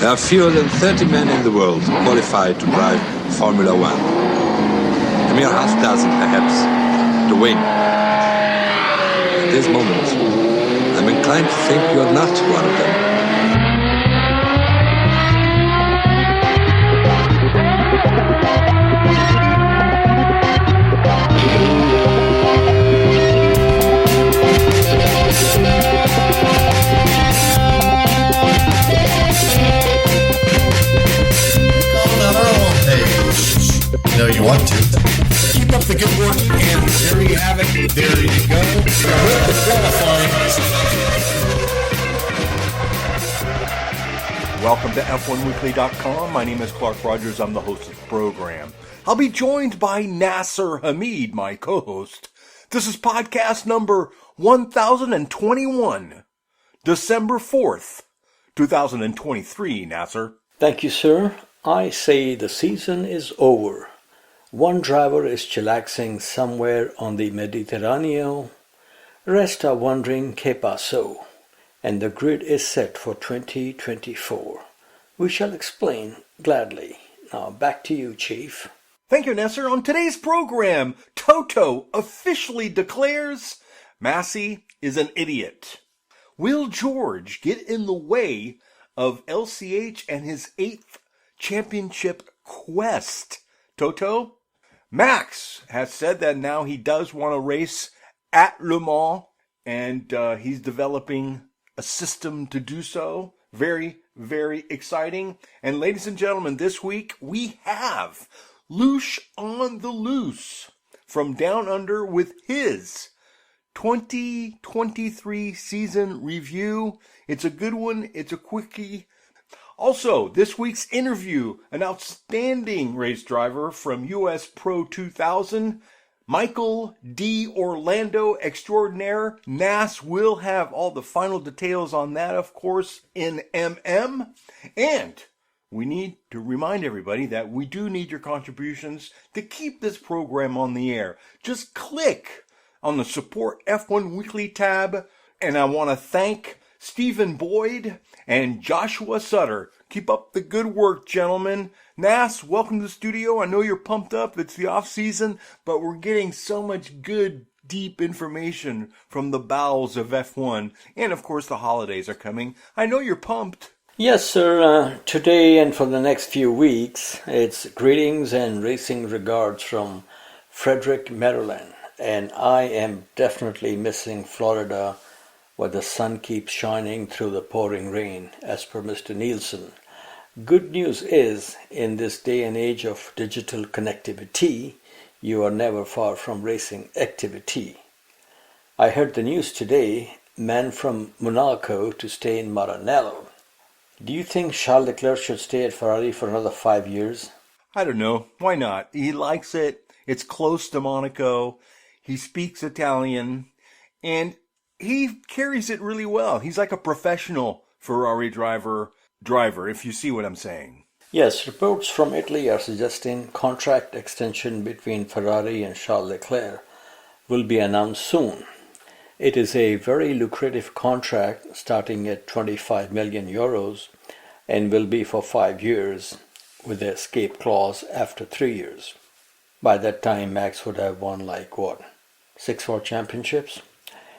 There are fewer than 30 men in the world qualified to drive Formula One. A mere half dozen, perhaps, to win. At this moment, I'm inclined to think you're not one of them. No, you want to. Keep up the good work, and there you have it. There you go. With the qualifying. Welcome to F1Weekly.com. My name is Clark Rogers. I'm the host of the program. I'll be joined by NASIR Hamid, my co-host. This is podcast number 1021, December 4th, 2023, NASIR. Thank you, sir. I say the season is over. One driver is chillaxing somewhere on the Mediterranean. Rest are wondering que paso. And the grid is set for 2024. We shall explain gladly. Now back to you, Chief. Thank you, NASIR. On today's program, Toto officially declares Massey is an idiot. Will George get in the way of LCH and his 8th championship quest? Toto? Max has said that now he does want to race at Le Mans, and he's developing a system to do so. Very, very exciting. And ladies and gentlemen, this week we have LOOSH on the Loose from Down Under with his 2023 season review. It's a good one. It's a quickie. Also, this week's interview, an outstanding race driver from USFPRO 2000, Michael D. Orlando Extraordinaire. NAS will have all the final details on that, of course, in MM. And we need to remind everybody that we do need your contributions to keep this program on the air. Just click on the Support F1 Weekly tab, and I want to thank Stephen Boyd and Joshua Sutter. Keep up the good work, gentlemen. Nas, welcome to the studio. I know you're pumped up. It's the off season, but we're getting so much good, deep information from the bowels of F1. And of course, the holidays are coming. I know you're pumped. Yes, sir. Today and for the next few weeks, it's greetings and racing regards from Frederick, Maryland. And I am definitely missing Florida, where the sun keeps shining through the pouring rain, as per Mr. Nielsen. Good news is, in this day and age of digital connectivity, you are never far from racing activity. I heard the news today, man from Monaco to stay in Maranello. Do you think Charles Leclerc should stay at Ferrari for another 5 years? I don't know. Why not? He likes it. It's close to Monaco. He speaks Italian. And he carries it really well. He's like a professional Ferrari driver, if you see what I'm saying. Yes, reports from Italy are suggesting contract extension between Ferrari and Charles Leclerc will be announced soon. It is a very lucrative contract starting at 25 million euros and will be for 5 years with an escape clause after 3 years. By that time, Max would have won 6 World Championships.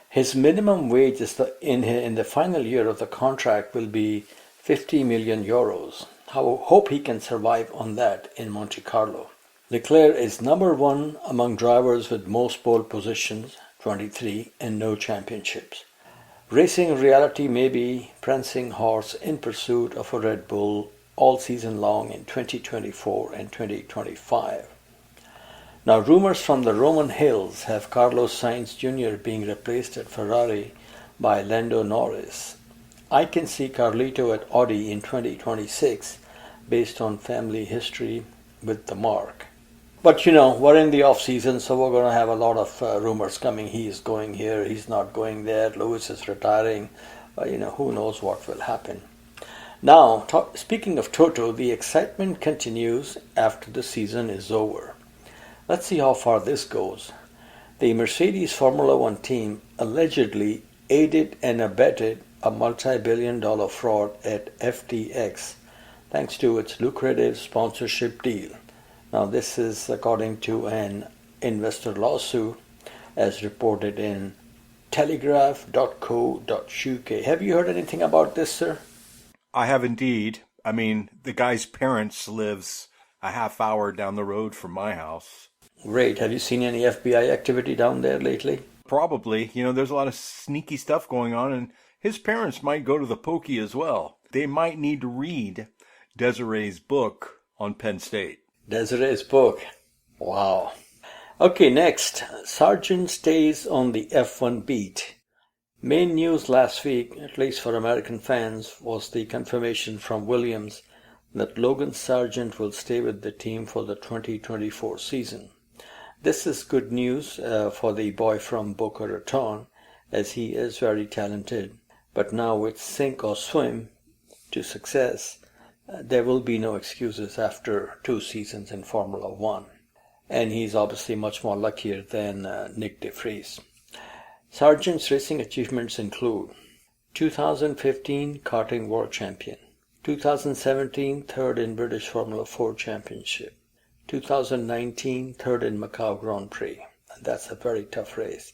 His minimum wage in the final year of the contract will be 50 million euros. I hope he can survive on that in Monte Carlo. Leclerc is number 1 among drivers with most pole positions, 23, and no championships. Racing reality may be prancing horse in pursuit of a Red Bull all season long in 2024 and 2025. Now, rumors from the Roman Hills have Carlos Sainz Jr. being replaced at Ferrari by Lando Norris. I can see Carlito at Audi in 2026 based on family history with the mark. But we're in the off season, so we're going to have a lot of rumors coming. He's going here, he's not going there, Lewis is retiring. Who knows what will happen. Now, speaking of Toto, the excitement continues after the season is over. Let's see how far this goes. The Mercedes Formula One team allegedly aided and abetted a multi-billion-dollar fraud at FTX thanks to its lucrative sponsorship deal. Now, this is according to an investor lawsuit as reported in telegraph.co.uk. Have you heard anything about this, sir? I have indeed. I mean, the guy's parents lives a half hour down the road from my house. Great. Have you seen any FBI activity down there lately? Probably. There's a lot of sneaky stuff going on, and his parents might go to the pokey as well. They might need to read Desiree's book on Penn State. Desiree's book. Wow. Okay, next. Sargent stays on the F1 beat. Main news last week, at least for American fans, was the confirmation from Williams that Logan Sargent will stay with the team for the 2024 season. This is good news for the boy from Boca Raton, as he is very talented. But now it's sink or swim to success. There will be no excuses after 2 seasons in Formula One. And he's obviously much more luckier than Nick de Vries. Sargent's racing achievements include 2015 karting world champion, 2017 third in British Formula 4 Championship, 2019 third in Macau Grand Prix, and that's a very tough race,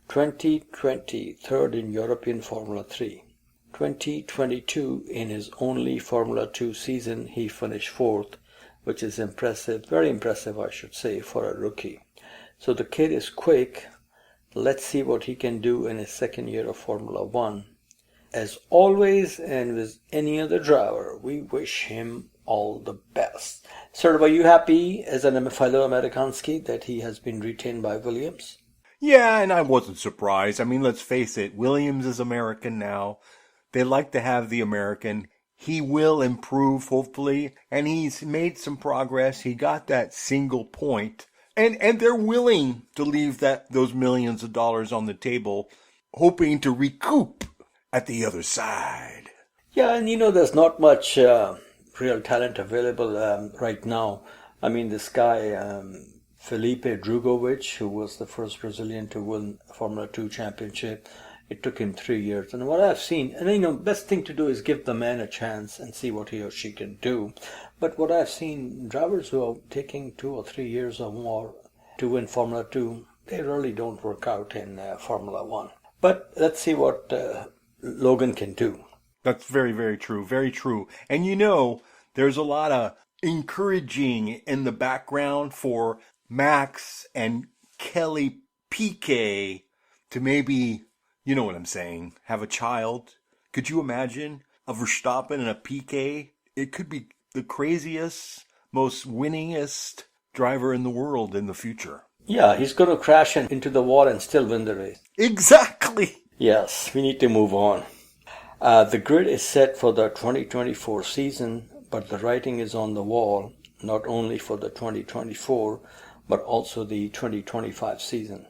2020 third in European Formula 3, 2022 in his only Formula 2 season he finished 4th, which is impressive, very impressive I should say, for a rookie. So the kid is quick. Let's see what he can do in his second year of Formula One. As always, and with any other driver, we wish him all the best. Sir, were you happy as an fellow Amerikanski that he has been retained by Williams? Yeah, and I wasn't surprised. I mean, let's face it, Williams is American now. They like to have the American. He will improve, hopefully, and he's made some progress. He got that single point. And they're willing to leave those millions of dollars on the table, hoping to recoup at the other side. Yeah, and there's not much real talent available right now. I mean, this guy, Felipe Drugovich, who was the first Brazilian to win a Formula 2 championship, it took him 3 years. And what I've seen, and best thing to do is give the man a chance and see what he or she can do. But what I've seen, drivers who are taking 2 or 3 years or more to win Formula 2, they really don't work out in Formula 1. But let's see what Logan can do. That's very, very true. Very true. And there's a lot of encouraging in the background for Max and Kelly Piquet to maybe, you know what I'm saying, have a child. Could you imagine a Verstappen and a Piquet? It could be the craziest, most winningest driver in the world in the future. Yeah, he's going to crash into the wall and still win the race. Exactly. Yes, we need to move on. The grid is set for the 2024 season, but the writing is on the wall, not only for the 2024, but also the 2025 season.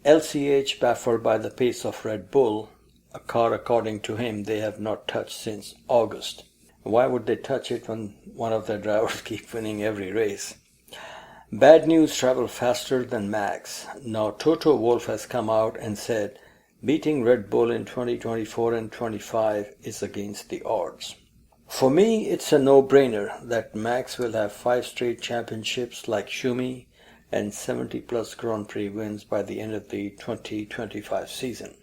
LCH baffled by the pace of Red Bull, a car according to him they have not touched since August. Why would they touch it when one of their drivers keep winning every race? Bad news travel faster than Max. Now Toto Wolff has come out and said beating Red Bull in 2024 and 25 is against the odds. For me, it's a no-brainer that Max will have 5 straight championships like Schumi and 70-plus Grand Prix wins by the end of the 2025 season.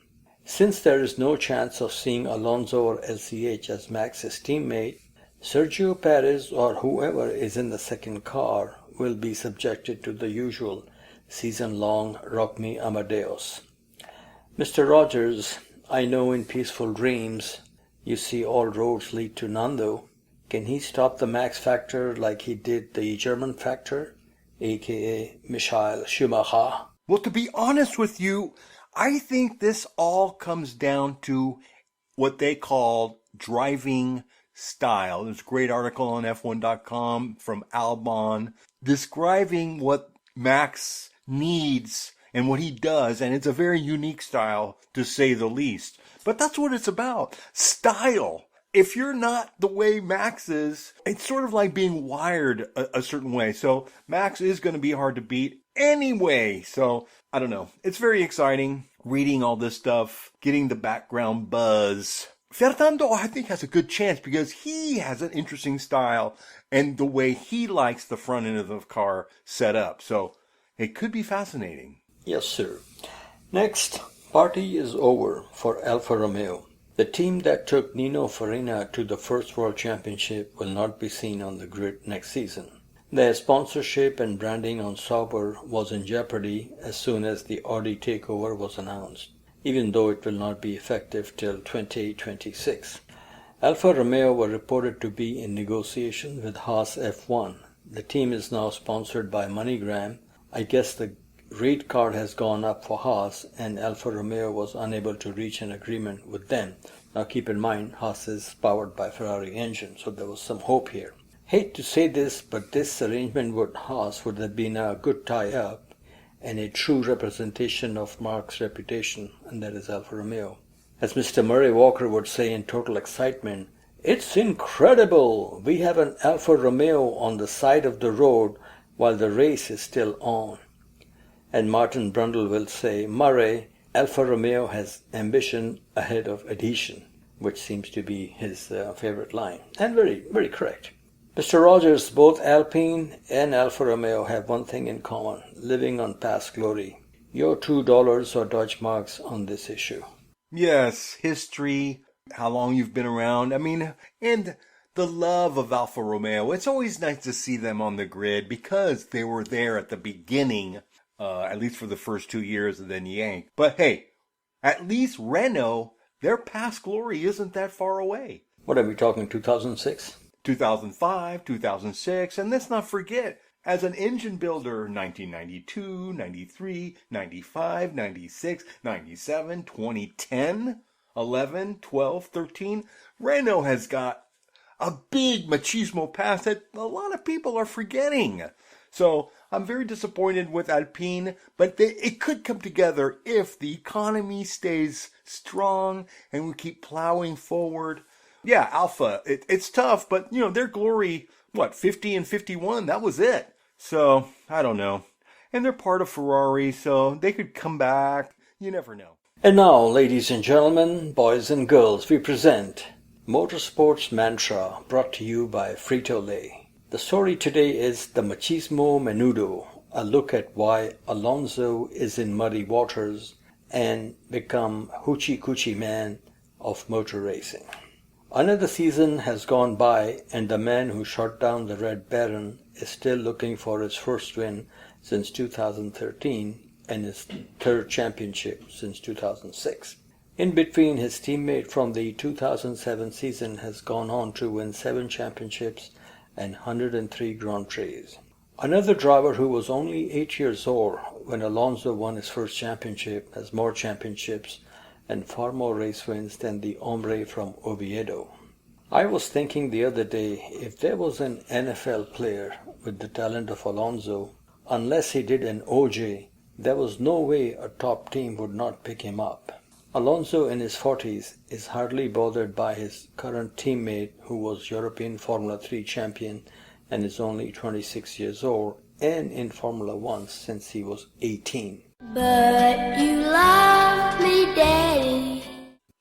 Since there is no chance of seeing Alonso or LCH as Max's teammate, Sergio Perez or whoever is in the second car will be subjected to the usual season-long Rock Me Amadeus. Mr. Rogers, I know in peaceful dreams you see all roads lead to Nando. Can he stop the Max factor like he did the German factor, aka Michael Schumacher? Well, to be honest with you, I think this all comes down to what they call driving style. There's a great article on F1.com from Albon describing what Max needs and what he does, and it's a very unique style, to say the least. But that's what it's about, style. If you're not the way Max is, it's sort of like being wired a certain way. So Max is going to be hard to beat anyway. So I don't know. It's very exciting reading all this stuff, getting the background buzz Fernando, I think, has a good chance because he has an interesting style and the way he likes the front end of the car set up. So it could be fascinating. Yes, sir. Next, party is over for Alfa Romeo. The team that took Nino Farina to the first World Championship will not be seen on the grid next season. Their sponsorship and branding on Sauber was in jeopardy as soon as the Audi takeover was announced, even though it will not be effective till 2026. Alfa Romeo were reported to be in negotiation with Haas F1. The team is now sponsored by MoneyGram. I guess the rate card has gone up for Haas, and Alfa Romeo was unable to reach an agreement with them. Now keep in mind, Haas is powered by Ferrari engine, so there was some hope here. Hate to say this, but this arrangement with Haas would have been a good tie-up and a true representation of Mark's reputation, and that is Alfa Romeo. As Mr. Murray Walker would say in total excitement, "It's incredible! We have an Alfa Romeo on the side of the road while the race is still on." And Martin Brundle will say, "Murray, Alfa Romeo has ambition ahead of adhesion," which seems to be his favorite line, and very, very correct. Mr. Rogers, both Alpine and Alfa Romeo have one thing in common: living on past glory. Your $2 or Deutschmarks on this issue. Yes, history, how long you've been around. I mean, and the love of Alfa Romeo. It's always nice to see them on the grid because they were there at the beginning, at least for the first 2 years, and then yanked. But hey, at least Renault, their past glory isn't that far away. What are we talking, 2006? 2005, 2006, and let's not forget, as an engine builder, 1992, 93, 95, 96, 97, 2010, 11, 12, 13, Renault has got a big machismo past that a lot of people are forgetting. So I'm very disappointed with Alpine, but it could come together if the economy stays strong and we keep plowing forward. Yeah, Alpha, it's tough, but, you know, their glory, 50 and 51, that was it. So, I don't know. And they're part of Ferrari, so they could come back. You never know. And now, ladies and gentlemen, boys and girls, we present Motorsports Mantra, brought to you by Frito-Lay. The story today is the Machismo Menudo, a look at why Alonso is in muddy waters and become Hoochie Coochie Man of motor racing. Another season has gone by, and the man who shot down the Red Baron is still looking for his first win since 2013 and his third championship since 2006. In between, his teammate from the 2007 season has gone on to win 7 championships and 103 Grand Prix. Another driver who was only 8 years old when Alonso won his first championship has more championships and far more race wins than the hombre from Oviedo. I was thinking the other day, if there was an NFL player with the talent of Alonso, unless he did an OJ, there was no way a top team would not pick him up. Alonso in his 40s is hardly bothered by his current teammate who was European Formula 3 champion and is only 26 years old and in Formula 1 since he was 18. But you love me, Daddy.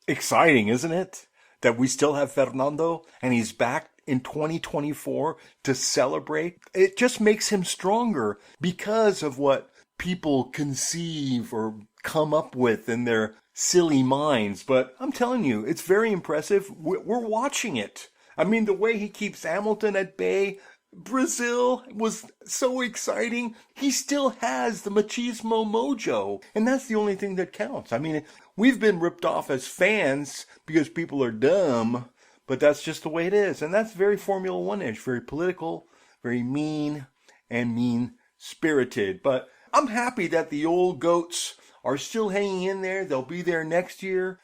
Exciting, isn't it? That we still have Fernando and he's back in 2024 to celebrate. It just makes him stronger because of what people conceive or come up with in their silly minds. But I'm telling you, it's very impressive. We're watching it. I mean, the way he keeps Hamilton at bay. Brazil was so exciting. He still has the machismo mojo, and that's the only thing that counts. I mean, we've been ripped off as fans because people are dumb, but that's just the way it is. And that's very Formula One-ish, very political, very mean, and mean-spirited. But I'm happy that the old goats are still hanging in there. They'll be there next year.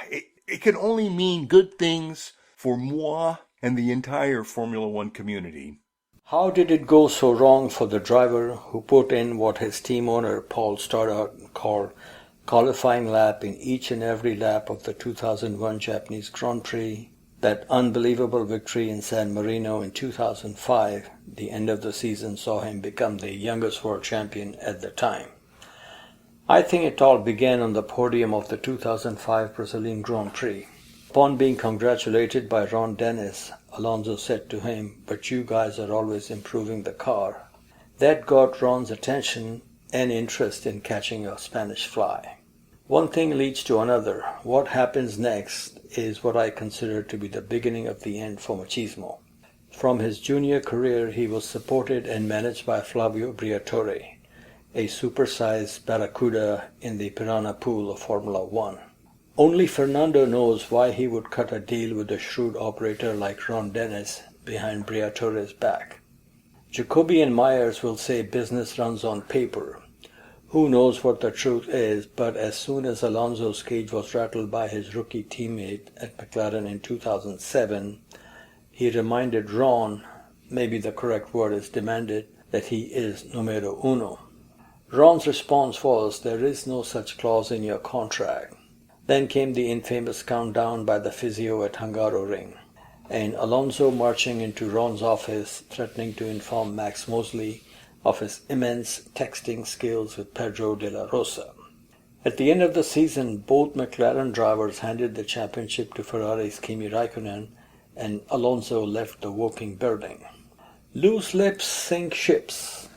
It can only mean good things for moi and the entire Formula One community. How did it go so wrong for the driver who put in what his team owner Paul Stoddart called qualifying lap in each and every lap of the 2001 Japanese Grand Prix? That unbelievable victory in San Marino in 2005, the end of the season, saw him become the youngest world champion at the time. I think it all began on the podium of the 2005 Brazilian Grand Prix. Upon being congratulated by Ron Dennis, Alonso said to him, "But you guys are always improving the car." That got Ron's attention and interest in catching a Spanish fly. One thing leads to another. What happens next is what I consider to be the beginning of the end for Machismo. From his junior career, he was supported and managed by Flavio Briatore, a supersized barracuda in the piranha pool of Formula One. Only Fernando knows why he would cut a deal with a shrewd operator like Ron Dennis behind Briatore's back. Jacoby and Myers will say business runs on paper. Who knows what the truth is, but as soon as Alonso's cage was rattled by his rookie teammate at McLaren in 2007, he reminded Ron, maybe the correct word is demanded, that he is numero uno. Ron's response was, "There is no such clause in your contract." Then came the infamous countdown by the physio at Hungaroring, and Alonso marching into Ron's office, threatening to inform Max Mosley of his immense texting skills with Pedro de la Rosa. At the end of the season, both McLaren drivers handed the championship to Ferrari's Kimi Raikkonen, and Alonso left the Woking building. Loose lips sink ships.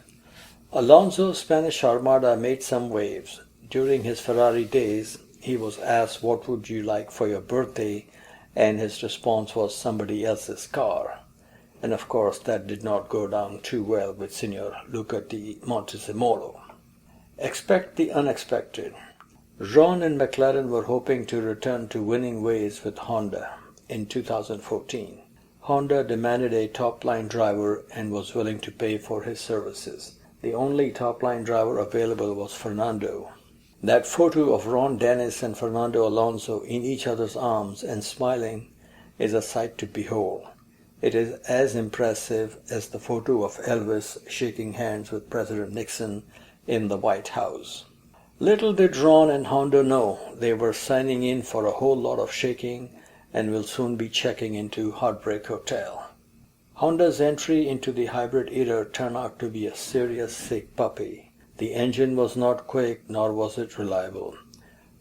Alonso's Spanish Armada made some waves. During his Ferrari days, he was asked, "What would you like for your birthday?" and his response was, "Somebody else's car." And of course that did not go down too well with Signor Luca di Montezemolo. Expect the unexpected. Ron and McLaren were hoping to return to winning ways with Honda in 2014. Honda demanded a top-line driver and was willing to pay for his services. The only top-line driver available was Fernando. That photo of Ron Dennis and Fernando Alonso in each other's arms and smiling is a sight to behold. It is as impressive as the photo of Elvis shaking hands with President Nixon in the White House. Little did Ron and Honda know they were signing in for a whole lot of shaking and will soon be checking into Heartbreak Hotel. Honda's entry into the hybrid era turned out to be a serious sick puppy. The engine was not quick, nor was it reliable.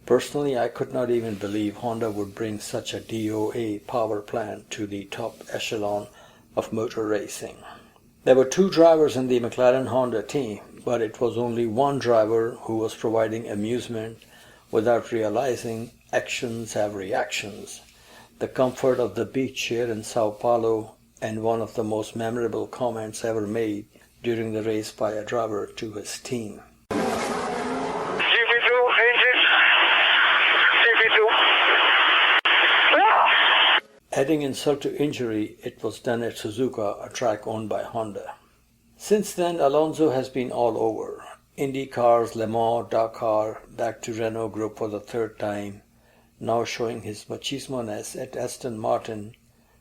Personally, I could not even believe Honda would bring such a DOA power plant to the top echelon of motor racing. There were two drivers in the McLaren Honda team, but it was only one driver who was providing amusement without realizing actions have reactions. The comfort of the beach chair in Sao Paulo, and one of the most memorable comments ever made during the race by a driver to his team. Adding insult to injury, it was done at Suzuka, a track owned by Honda. Since then, Alonso has been all over. Indy cars, Le Mans, Dakar, back to Renault Group for the third time, now showing his machismo-ness at Aston Martin,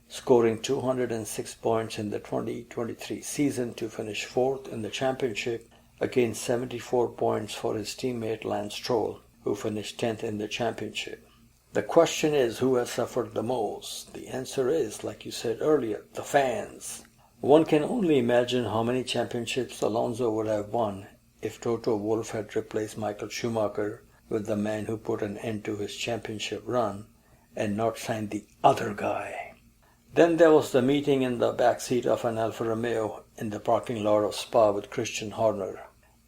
scoring 206 points in the 2023 season to finish fourth in the championship against 74 points for his teammate Lance Stroll, who finished 10th in the championship. The question is, who has suffered the most? The answer is, like you said earlier, the fans. One can only imagine how many championships Alonso would have won if Toto Wolff had replaced Michael Schumacher with the man who put an end to his championship run and not signed the other guy. Then there was the meeting in the backseat of an Alfa Romeo in the parking lot of Spa with Christian Horner.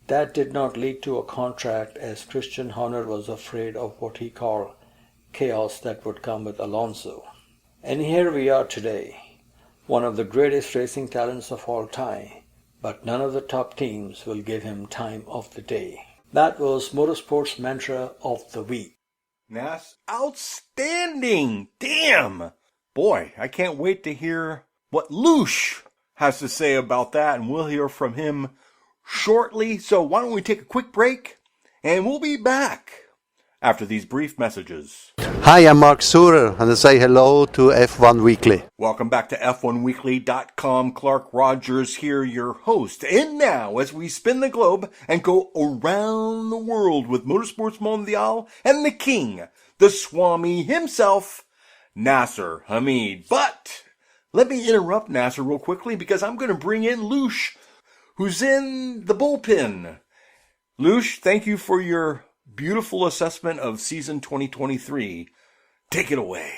That did not lead to a contract, as Christian Horner was afraid of what he called chaos that would come with Alonso. And here we are today, one of the greatest racing talents of all time, but none of the top teams will give him time of the day. That was Motorsports Mantra of the Week. Nas, outstanding! Damn! Boy, I can't wait to hear what LOOSH has to say about that, and we'll hear from him shortly. So why don't we take a quick break, and we'll be back after these brief messages. Hi, I'm Mark Surer, and I say hello to F1 Weekly. Welcome back to F1Weekly.com. Clark Rogers here, your host. And now, as we spin the globe and go around the world with Motorsports Mondial and the king, the Swami himself, NASIR Hamid. But let me interrupt NASIR real quickly, because I'm going to bring in LOOSH, who's in the bullpen. LOOSH, thank you for your beautiful assessment of season 2023. Take it away.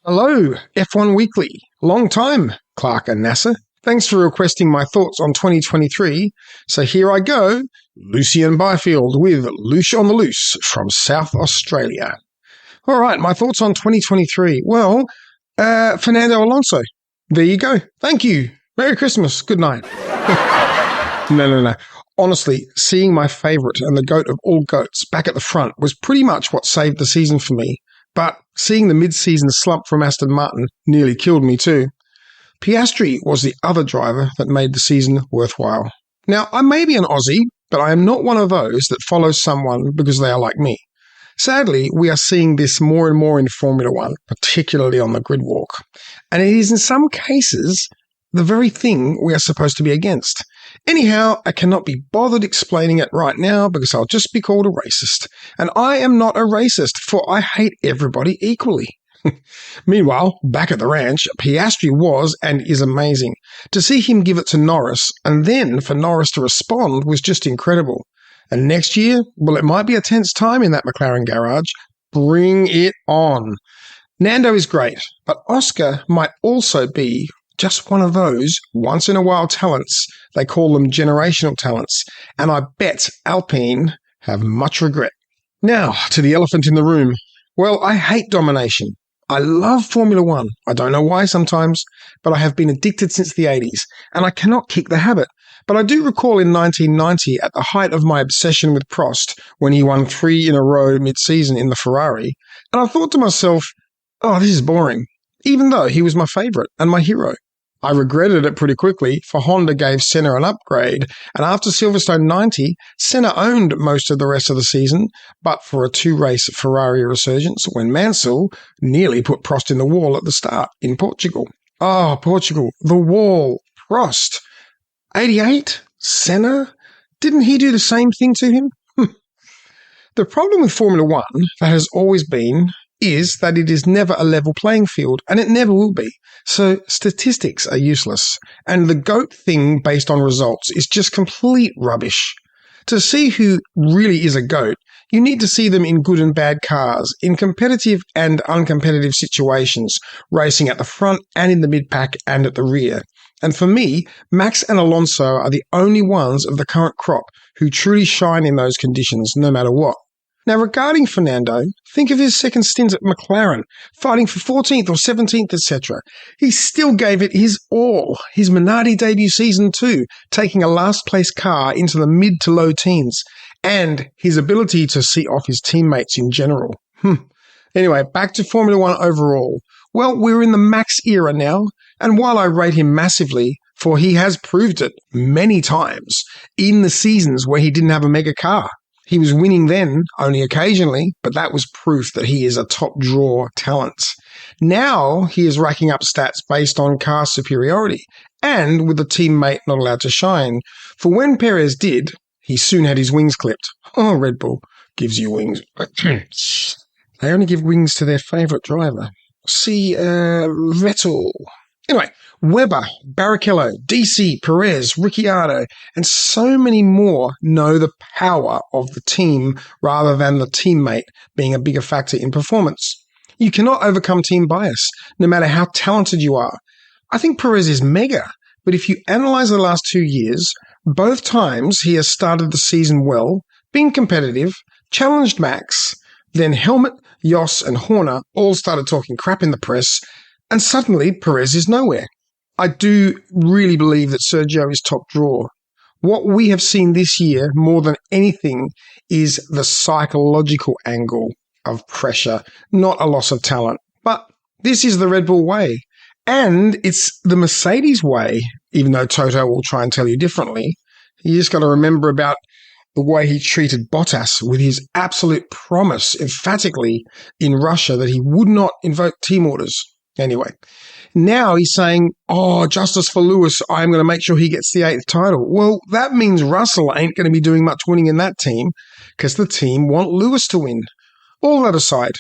Hello, F1 Weekly. Long time, Clark and NASIR. Thanks for requesting my thoughts on 2023. So here I go, Lucian Byfield with LOOSH on the Loose from South Australia. All right, my thoughts on 2023. Well, Fernando Alonso. There you go. Thank you. Merry Christmas. Good night. No. Honestly, seeing my favourite and the GOAT of all GOATs back at the front was pretty much what saved the season for me. But seeing the mid-season slump from Aston Martin nearly killed me too. Piastri was the other driver that made the season worthwhile. Now, I may be an Aussie, but I am not one of those that follows someone because they are like me. Sadly, we are seeing this more and more in Formula One, particularly on the grid walk. And it is in some cases the very thing we are supposed to be against. Anyhow, I cannot be bothered explaining it right now because I'll just be called a racist. And I am not a racist, for I hate everybody equally. Meanwhile, back at the ranch, Piastri was and is amazing. To see him give it to Norris, and then for Norris to respond, was just incredible. And next year, well, it might be a tense time in that McLaren garage. Bring it on. Nando is great, but Oscar might also be just one of those once-in-a-while talents. They call them generational talents, and I bet Alpine have much regret. Now, to the elephant in the room. Well, I hate domination. I love Formula One. I don't know why sometimes, but I have been addicted since the 80s, and I cannot kick the habit. But I do recall in 1990, at the height of my obsession with Prost, when he won 3 in a row mid-season in the Ferrari, and I thought to myself, oh, this is boring, even though he was my favourite and my hero. I regretted it pretty quickly, for Honda gave Senna an upgrade, and after Silverstone 90, Senna owned most of the rest of the season, but for a 2-race Ferrari resurgence when Mansell nearly put Prost in the wall at the start in Portugal. Oh, Portugal, the wall, Prost. 88? Senna? Didn't he do the same thing to him? The problem with Formula One, that has always been, is that it is never a level playing field, and it never will be. So statistics are useless, and the GOAT thing based on results is just complete rubbish. To see who really is a GOAT, you need to see them in good and bad cars, in competitive and uncompetitive situations, racing at the front and in the mid-pack and at the rear. And for me, Max and Alonso are the only ones of the current crop who truly shine in those conditions, no matter what. Now, regarding Fernando, think of his second stint at McLaren, fighting for 14th or 17th, etc. He still gave it his all. His Minardi debut season too, taking a last-place car into the mid to low teens, and his ability to see off his teammates in general. Anyway, back to Formula One overall. Well, we're in the Max era now, and while I rate him massively, for he has proved it many times in the seasons where he didn't have a mega car. He was winning then, only occasionally, but that was proof that he is a top-draw talent. Now he is racking up stats based on car superiority, and with a teammate not allowed to shine. For when Perez did, he soon had his wings clipped. Oh, Red Bull gives you wings. They only give wings to their favourite driver. See, Vettel. Anyway, Webber, Barrichello, DC, Perez, Ricciardo, and so many more know the power of the team rather than the teammate being a bigger factor in performance. You cannot overcome team bias, no matter how talented you are. I think Perez is mega, but if you analyse the last 2 years, both times he has started the season well, been competitive, challenged Max, then Helmut, Jos and Horner all started talking crap in the press, and suddenly Perez is nowhere. I do really believe that Sergio is top draw. What we have seen this year, more than anything, is the psychological angle of pressure, not a loss of talent. But this is the Red Bull way. And it's the Mercedes way, even though Toto will try and tell you differently. You just got to remember about the way he treated Bottas with his absolute promise, emphatically, in Russia that he would not invoke team orders. Anyway, now he's saying, oh, justice for Lewis, I'm going to make sure he gets the 8th title. Well, that means Russell ain't going to be doing much winning in that team because the team want Lewis to win. All that aside,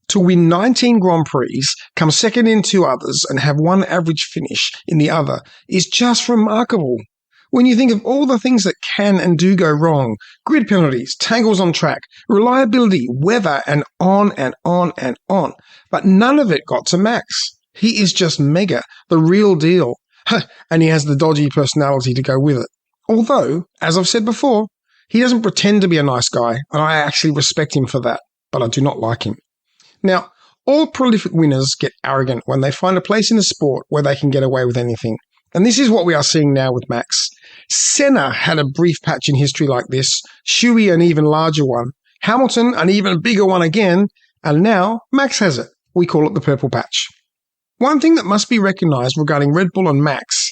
to win 19 Grand Prix, come second in 2 others and have 1 average finish in the other is just remarkable. When you think of all the things that can and do go wrong, grid penalties, tangles on track, reliability, weather, and on and on and on. But none of it got to Max. He is just mega, the real deal. And he has the dodgy personality to go with it. Although, as I've said before, he doesn't pretend to be a nice guy, and I actually respect him for that, but I do not like him. Now, all prolific winners get arrogant when they find a place in the sport where they can get away with anything. And this is what we are seeing now with Max. Senna had a brief patch in history like this, Shuey an even larger one, Hamilton an even bigger one again, and now Max has it. We call it the purple patch. One thing that must be recognised regarding Red Bull and Max,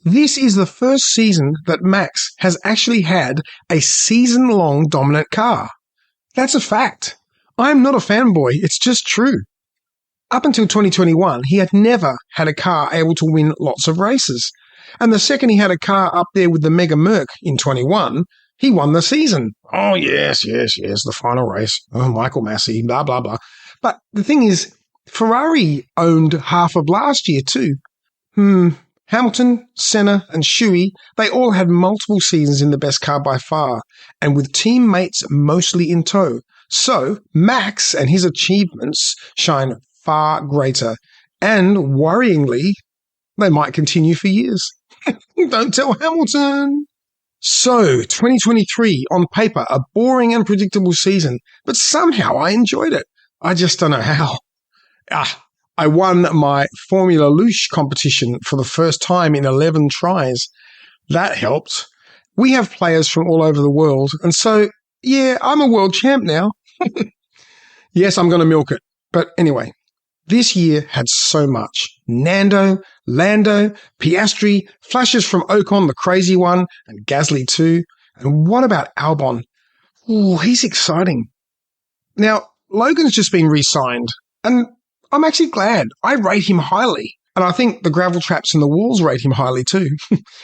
this is the first season that Max has actually had a season-long dominant car. That's a fact. I'm not a fanboy, it's just true. Up until 2021, he had never had a car able to win lots of races. And the second he had a car up there with the Mega Merc in 21, he won the season. Oh, yes, the final race. Oh, Michael Massey, blah, blah, blah. But the thing is, Ferrari owned half of last year too. Hamilton, Senna and Shuey, they all had multiple seasons in the best car by far, and with teammates mostly in tow. So Max and his achievements shine far greater, and worryingly, they might continue for years. Don't tell Hamilton! So, 2023, on paper, a boring and predictable season, but somehow I enjoyed it. I just don't know how. I won my Formula LOOSH competition for the first time in 11 tries. That helped. We have players from all over the world, and so, yeah, I'm a world champ now. Yes, I'm going to milk it. But anyway, this year had so much. Nando, Lando, Piastri, flashes from Ocon, the crazy one, and Gasly too. And what about Albon? Ooh, he's exciting. Now, Logan's just been re-signed, and I'm actually glad. I rate him highly. And I think the gravel traps and the walls rate him highly too.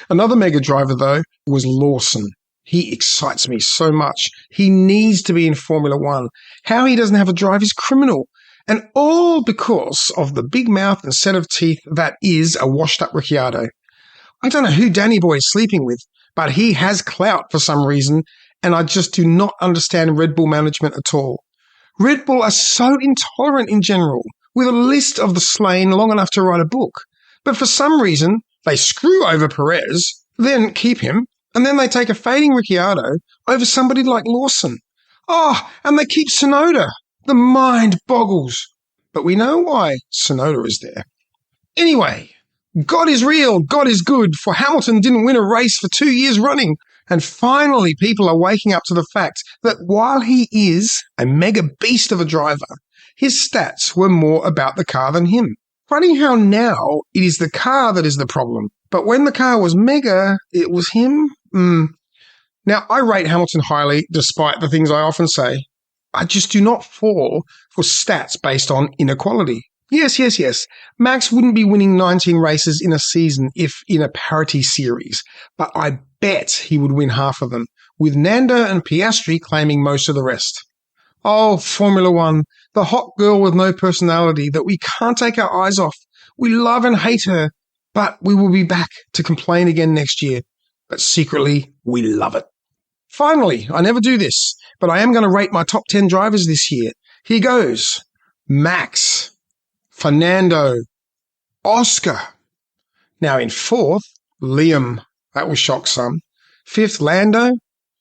Another mega driver, though, was Lawson. He excites me so much. He needs to be in Formula One. How he doesn't have a drive is criminal. And all because of the big mouth and set of teeth that is a washed-up Ricciardo. I don't know who Danny Boy is sleeping with, but he has clout for some reason, and I just do not understand Red Bull management at all. Red Bull are so intolerant in general, with a list of the slain long enough to write a book. But for some reason, they screw over Perez, then keep him, and then they take a fading Ricciardo over somebody like Lawson. Oh, and they keep Tsunoda. The mind boggles. But we know why Tsunoda is there. Anyway, God is real, God is good, for Hamilton didn't win a race for 2 years running. And finally, people are waking up to the fact that while he is a mega beast of a driver, his stats were more about the car than him. Funny how now it is the car that is the problem. But when the car was mega, it was him? Now, I rate Hamilton highly, despite the things I often say. I just do not fall for stats based on inequality. Yes. Max wouldn't be winning 19 races in a season if in a parity series, but I bet he would win half of them, with Nando and Piastri claiming most of the rest. Oh, Formula One, the hot girl with no personality that we can't take our eyes off. We love and hate her, but we will be back to complain again next year. But secretly, we love it. Finally, I never do this, but I am going to rate my top 10 drivers this year. Here goes. Max, Fernando, Oscar. Now in fourth, Liam. That will shock some. Fifth, Lando.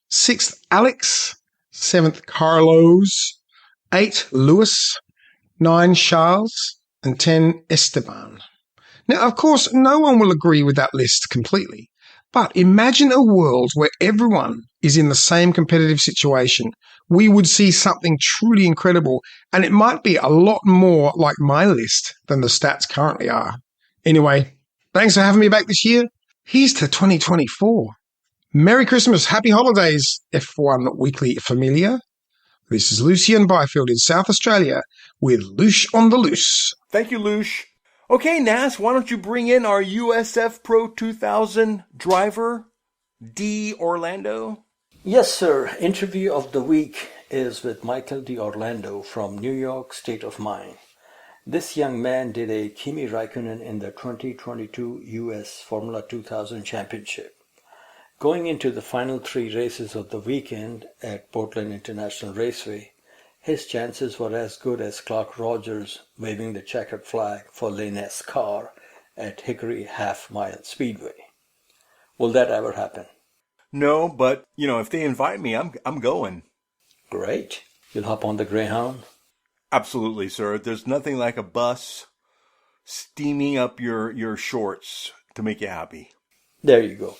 Sixth, Alex. Seventh, Carlos. 8, Lewis. 9, Charles. And 10, Esteban. Now, of course, no one will agree with that list completely. But imagine a world where everyone is in the same competitive situation. We would see something truly incredible, and it might be a lot more like my list than the stats currently are. Anyway, thanks for having me back this year. Here's to 2024. Merry Christmas, Happy Holidays, F1 Weekly Familia. This is Lucian Byfield in South Australia with Loosh on the Loose. Thank you, Loosh. Okay, Nas, why don't you bring in our USFPRO 2000 driver, D. Orlando? Yes, sir. Interview of the week is with Michael D. Orlando from New York State of Mind. This young man did a Kimi Raikkonen in the 2022 US Formula 2000 Championship. Going into the final 3 races of the weekend at Portland International Raceway, his chances were as good as Clark Rogers waving the checkered flag for NASIR at Hickory Half Mile Speedway. Will that ever happen? No, but, if they invite me, I'm going. Great. You'll hop on the Greyhound? Absolutely, sir. There's nothing like a bus steaming up your shorts to make you happy. There you go.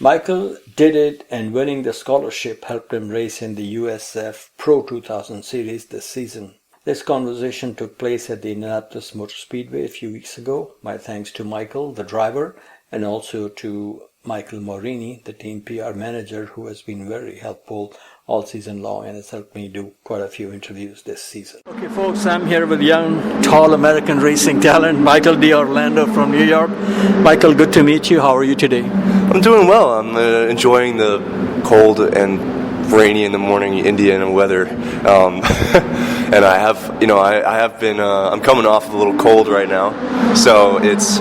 Michael did it, and winning the scholarship helped him race in the USFPRO 2000 series this season. This conversation took place at the Indianapolis Motor Speedway a few weeks ago. My thanks to Michael, the driver, and also to Michael Morini, the team PR manager, who has been very helpful all season long and has helped me do quite a few interviews this season. Okay, folks, I'm here with young, tall American racing talent, Michael D'Orlando from New York. Michael, good to meet you. How are you today? I'm doing well. I'm enjoying the cold and rainy in the morning Indiana weather. And I have been, I'm coming off of a little cold right now, so it's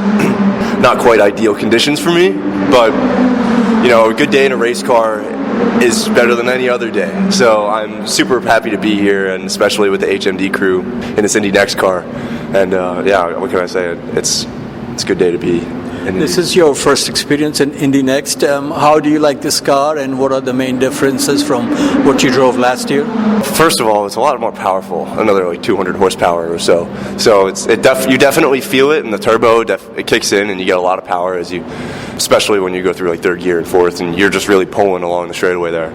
not quite ideal conditions for me, but, a good day in a race car is better than any other day. So I'm super happy to be here, and especially with the HMD crew in this Indy Next car. And what can I say? It's a good day to be. This is your first experience in Indy Next. How do you like this car, and what are the main differences from what you drove last year? First of all, it's a lot more powerful, another 200 horsepower or so. So you definitely feel it, and the turbo it kicks in, and you get a lot of power especially when you go through third gear and fourth, and you're just really pulling along the straightaway there.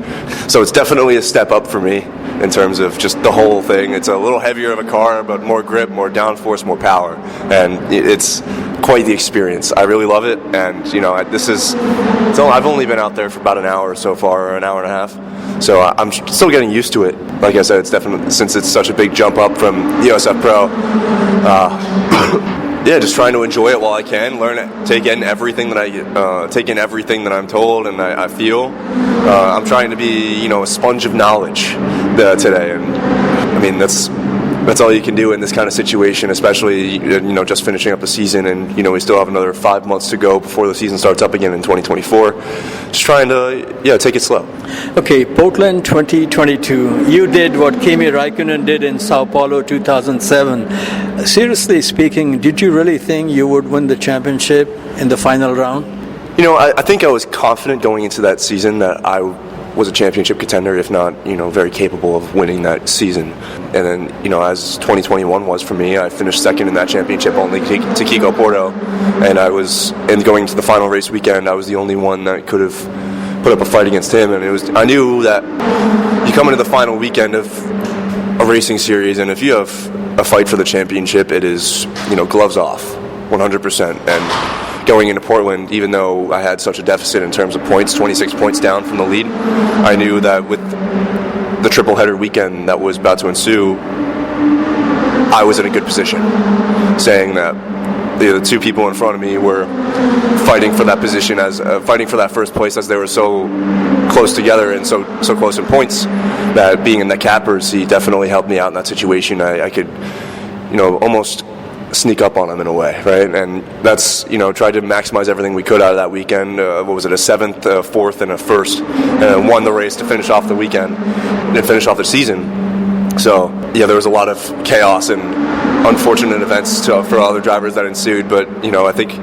So it's definitely a step up for me in terms of just the whole thing. It's a little heavier of a car, but more grip, more downforce, more power, and it's quite the experience. I really love it, and I've only been out there for about an hour so far, or an hour and a half, so I'm still getting used to it. Like I said, it's definitely, since it's such a big jump up from USFPRO, just trying to enjoy it while I can, take in everything that I'm told and I feel. I'm trying to be, a sponge of knowledge today, and that's all you can do in this kind of situation, especially, just finishing up the season, and, we still have another 5 months to go before the season starts up again in 2024. Just trying to, take it slow. Okay, Portland 2022. You did what Kimi Räikkönen did in Sao Paulo 2007. Seriously speaking, did you really think you would win the championship in the final round? I think I was confident going into that season that I was a championship contender, if not, very capable of winning that season. And then, as 2021 was for me, I finished second in that championship, only to Kiko Porto. And going to the final race weekend, I was the only one that could have put up a fight against him. And I knew that you come into the final weekend of a racing series, and if you have a fight for the championship, it is, gloves off, 100%. And going into Portland, even though I had such a deficit in terms of points, 26 points down from the lead, I knew that with the triple header weekend that was about to ensue, I was in a good position, saying that the two people in front of me were fighting for that position, fighting for that first place, as they were so close together and so close in points, that being in the capper seat definitely helped me out in that situation. I could, almost sneak up on them in a way, right? And that's, tried to maximize everything we could out of that weekend. A 7th, a 4th, and a 1st, and won the race to finish off the weekend and finish off the season. So, there was a lot of chaos and unfortunate events for other drivers that ensued, but, I think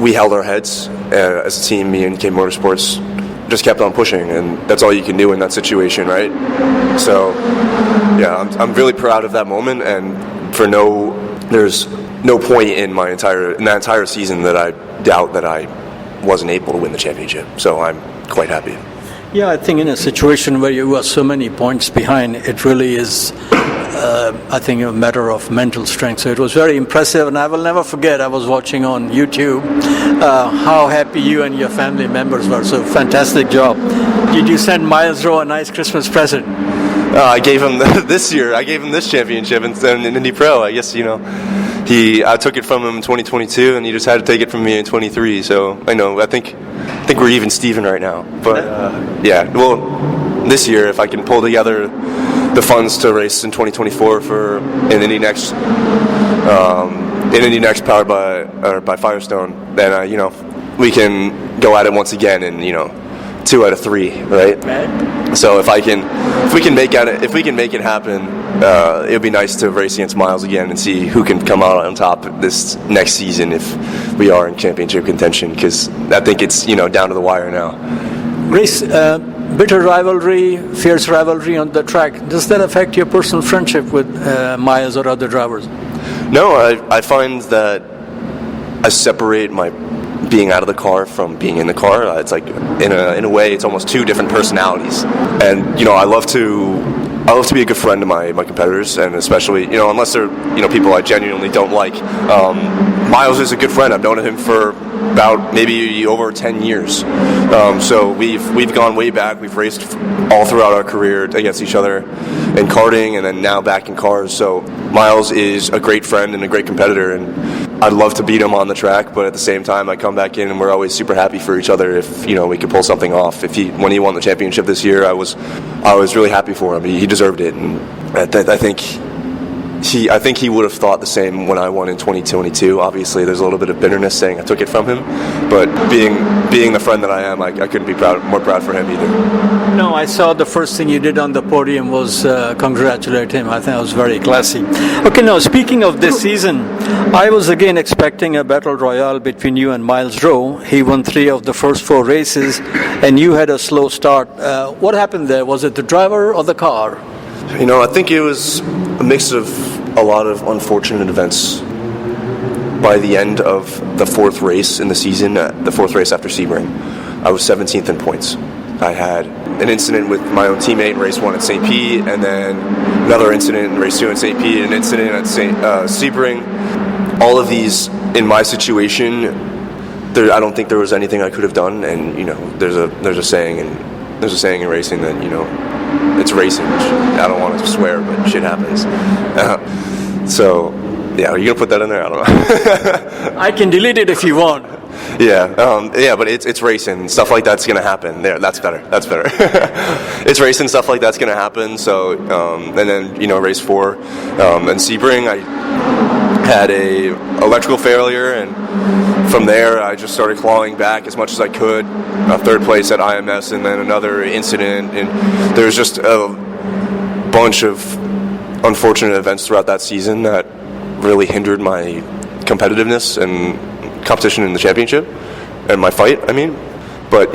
we held our heads as a team. Me and K Motorsports just kept on pushing, and that's all you can do in that situation, right? So, I'm really proud of that moment, and there's no point in that entire season that I doubt that I wasn't able to win the championship. So I'm quite happy. Yeah, I think in a situation where you are so many points behind, it really is, I think, a matter of mental strength. So it was very impressive, and I will never forget, I was watching on YouTube how happy you and your family members were. So fantastic job. Did you send Miles Rowe a nice Christmas present? I gave him this year. I gave him this championship in Indy Pro. I guess I took it from him in 2022, and he just had to take it from me in 23. So I think we're even Steven right now. But this year, if I can pull together the funds to race in 2024 in Indy Next powered by Firestone, then we can go at it once again and 2 out of 3, right? So if we can make it happen, it would be nice to race against Miles again and see who can come out on top this next season if we are in championship contention, because I think it's down to the wire now. Race, bitter rivalry, fierce rivalry on the track. Does that affect your personal friendship with Miles or other drivers? No, I find that I separate my being out of the car from being in the car. It's like in a way, it's almost 2 different personalities. And I love to be a good friend to my competitors, and especially unless they're people I genuinely don't like. Miles is a good friend. I've known him for about maybe over 10 years. So we've gone way back. We've raced all throughout our career against each other in karting, and then now back in cars. So Miles is a great friend and a great competitor, and I'd love to beat him on the track, but at the same time, I come back in and we're always super happy for each other if we could pull something off. When he won the championship this year, I was really happy for him. He deserved it, and I think he would have thought the same when I won in 2022. Obviously, there's a little bit of bitterness saying I took it from him, but being the friend that I am, I couldn't be more proud for him either. No, I saw the first thing you did on the podium was congratulate him. I think it was very classy. Okay, now speaking of this season, I was again expecting a battle royale between you and Miles Rowe. He won 3 of the first 4 races, and you had a slow start. What happened there? Was it the driver or the car? I think it was a mix of a lot of unfortunate events. By the end of the 4th race in the season, the 4th race after Sebring, I was 17th in points. I had an incident with my own teammate in race 1 at St. Pete, and then another incident in race 2 at St. Pete, an incident at Sebring. All of these, in my situation, I don't think there was anything I could have done. And there's a saying in racing that it's racing. Which I don't want to swear, but shit happens. So, yeah, are you gonna put that in there? I don't know. I can delete it if you want. Yeah, but it's racing. Stuff like that's gonna happen. There, that's better. It's racing. Stuff like that's gonna happen. So, and then race 4, and Sebring, I had a electrical failure, and from there I just started clawing back as much as I could. 3rd place at IMS, and then another incident, and there's just a bunch of unfortunate events throughout that season that really hindered my competitiveness and competition in the championship and my fight. But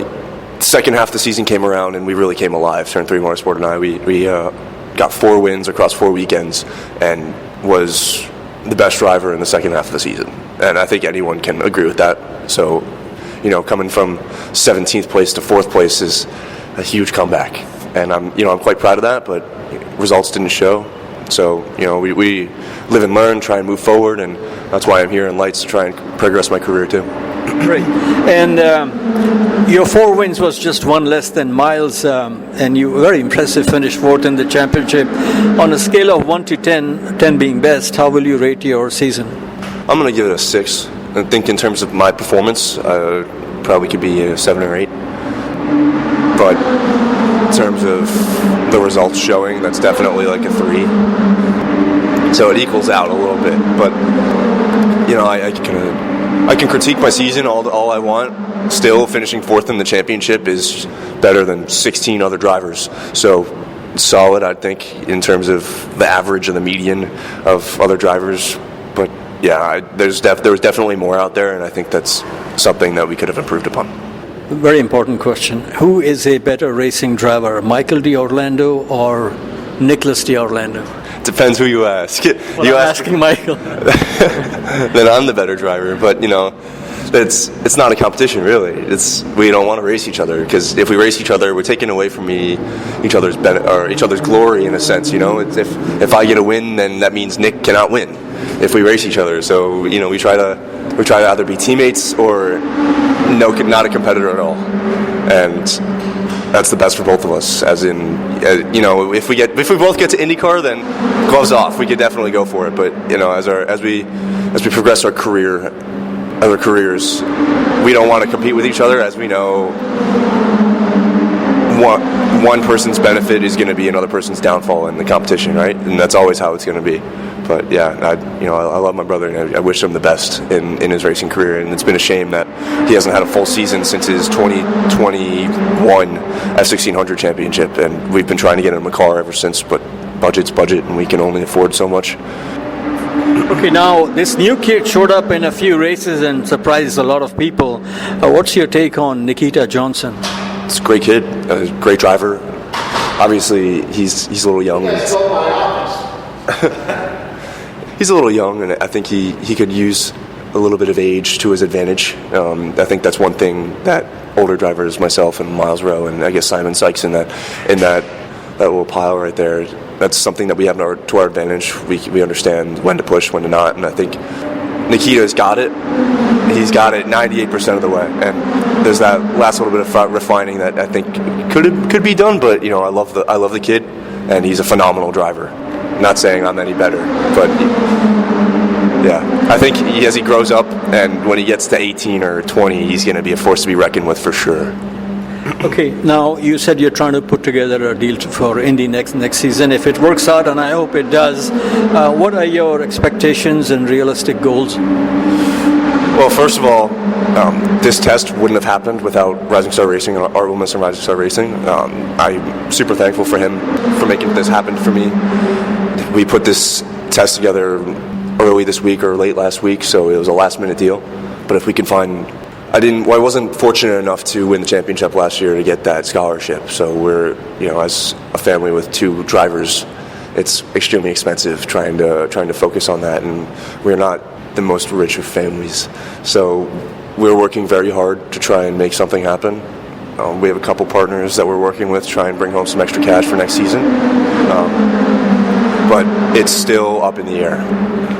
second half of the season came around and we really came alive. Turn 3 Motorsport and I, we got 4 wins across 4 weekends and was the best driver in the second half of the season. And I think anyone can agree with that. So, coming from 17th place to 4th place is a huge comeback. And I'm quite proud of that, but results didn't show. So, we live and learn, try and move forward, and that's why I'm here in Lights to try and progress my career too. Great. And your 4 wins was just 1 less than Miles, and you were very impressive, finished 4th in the championship. On a scale of 1 to 10, 10 being best, how will you rate your season? I'm going to give it a 6. I think in terms of my performance, probably could be a 7 or 8. But in terms of the results showing, that's definitely like a 3. So it equals out a little bit. But, I can critique my season all I want. Still, finishing 4th in the championship is better than 16 other drivers. So it's solid, I think, in terms of the average and the median of other drivers. But yeah, there was definitely more out there, and I think that's something that we could have improved upon. Very important question. Who is a better racing driver, Michael D'Orlando or Nicholas D'Orlando? Depends who you ask. Well, I'm asking Michael. Then I'm the better driver, but it's not a competition really. We don't want to race each other, because if we race each other, we're taking away from each other's glory in a sense. If I get a win, then that means Nick cannot win if we race each other. So we try to either be teammates or not a competitor at all, and that's the best for both of us. As in, if we both get to IndyCar, then gloves off. We could definitely go for it. But as we progress our careers, we don't want to compete with each other, as we know one person's benefit is going to be another person's downfall in the competition, right? And that's always how it's going to be. But yeah, I love my brother, and I wish him the best in his racing career. And it's been a shame that he hasn't had a full season since his 2021 F1600 championship, and we've been trying to get him a car ever since. But budget's budget, and we can only afford so much. Okay, now this new kid showed up in a few races and surprised a lot of people. What's your take on Nikita Johnson? It's a great kid, a great driver. Obviously, he's a little young. He's a little young, and I think he could use a little bit of age to his advantage. I think that's one thing that older drivers, myself and Miles Rowe, and I guess Simon Sykes in that little pile right there, that's something that we have to our advantage. We understand when to push, when to not, and I think Nikita's got it. He's got it 98% of the way, and there's that last little bit of refining that I think could be done. But I love the kid, and he's a phenomenal driver. Not saying I'm any better, but yeah, I think as he grows up and when he gets to 18 or 20, he's going to be a force to be reckoned with for sure. Okay, now you said you're trying to put together a deal for Indy next season. If it works out, and I hope it does, what are your expectations and realistic goals? Well, first of all, this test wouldn't have happened without Rising Star Racing and Art Willis and Rising Star Racing. I'm super thankful for him for making this happen for me. We put this test together early this week or late last week, so it was a last-minute deal. But if we can find, I wasn't fortunate enough to win the championship last year to get that scholarship. So we're, as a family with two drivers, it's extremely expensive trying to focus on that, and we're not the most rich of families. So we're working very hard to try and make something happen. We have a couple partners that we're working with to try and bring home some extra cash for next season. But it's still up in the air.